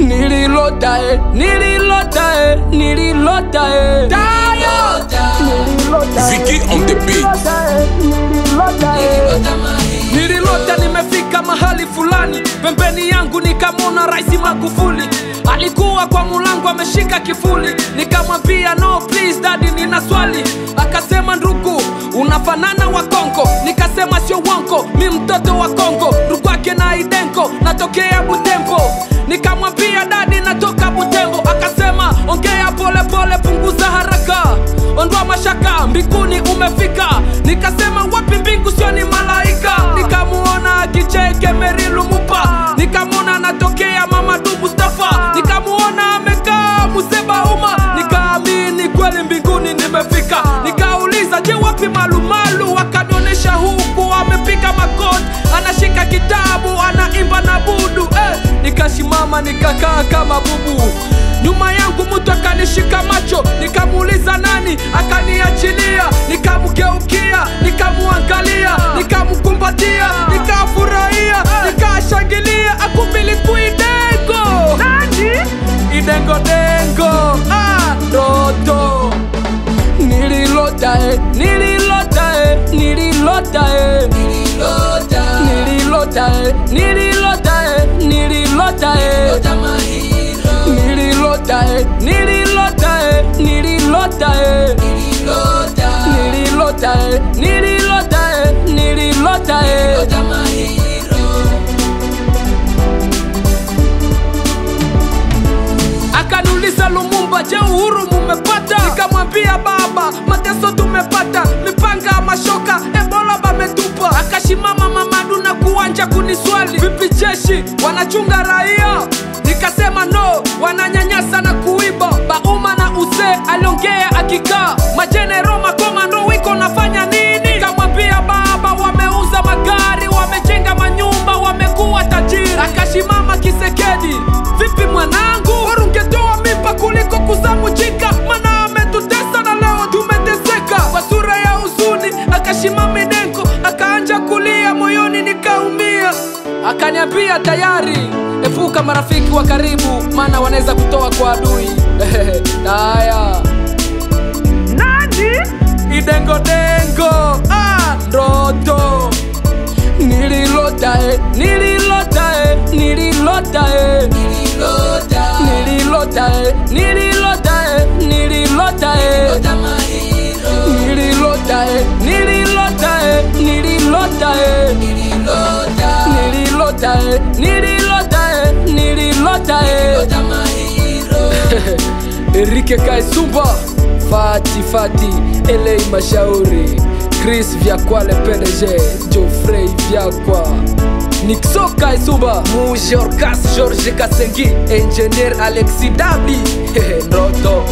Nililota Vicky on the beat. Nililota nimefika mahali fulani, pembeni yangu nikamwona Rais Magufuli. Alikuwa kwa mulango ameshika kifuli, nikamwambia no please daddy nina swali. Akasema ndugu unafanana wa Kongo, nikasema sio wonko mi mtoto wa Kongo. Ndugu wake na Idenko natokea Butembo, nikamwambia daddy natoka Butembo. Akasema ongea pole pole punguza haraka, ondoa mashaka mbinguni umefika. Nikasema wapi mbingu sio ni malaika. Nikamuona kicheke Mary Lumumba, nikamuona natokea Mamadou Mustafa, nikamuona amekaa Museba Uma. Nikaamini kweli mbinguni nimefika. Nikauliza je wapi Malumalu, akanionyesha huku amepiga makoti, anashika kitabu anaimba na budu. Nikashimama nikakaa kama bubu. Nyuma yangu mtu akanishika macho, nikamuuliza nani, akaniachilia. Nikamgeukia, nikamuangalia, nikamkumbatia, nikafurahia, nikashangilia. Akumbili kuidengo nani? Idengo dengo, ndoto. Nililota Akaniuliza Lumumba je uhuru mumepata? Nikamwambia baba mateso tumepata, mipanga mashoka Ebola bametupa. Akashimama Mamadou na kuanja kuniswali vipi jeshi wanachunga raia? Nikasema no wananyanyasa na kuiba. Bauma na Use aliongea akikaa, majenero makomando wiko nafanya nini? Nikamwambia baba wameuza magari, wamejenga manyumba, wamekuwa tajiri. Akashimama Kisekedi vipi mwanangu, warungetoa mipa kuliko kuzamujika, mana ametutesa na leo tumeteseka. Kwa sura ya huzuni akashimama Idenko, akaanja kulia, moyoni nikaumia. Akaniambia tayari epuka marafiki wa karibu, mana wanaweza kutoa kwa adui. Haya nani? Idengo dengo, ndoto. Nililota Enrique Kaisumba, Fati, Elei Mashauri, Chris Vyakwale PDG, Geoffrey Vyakwa, Nixo Kaisumba, Mujorkas George Kasengi, Engineer Alexi Dabi, Ndoto.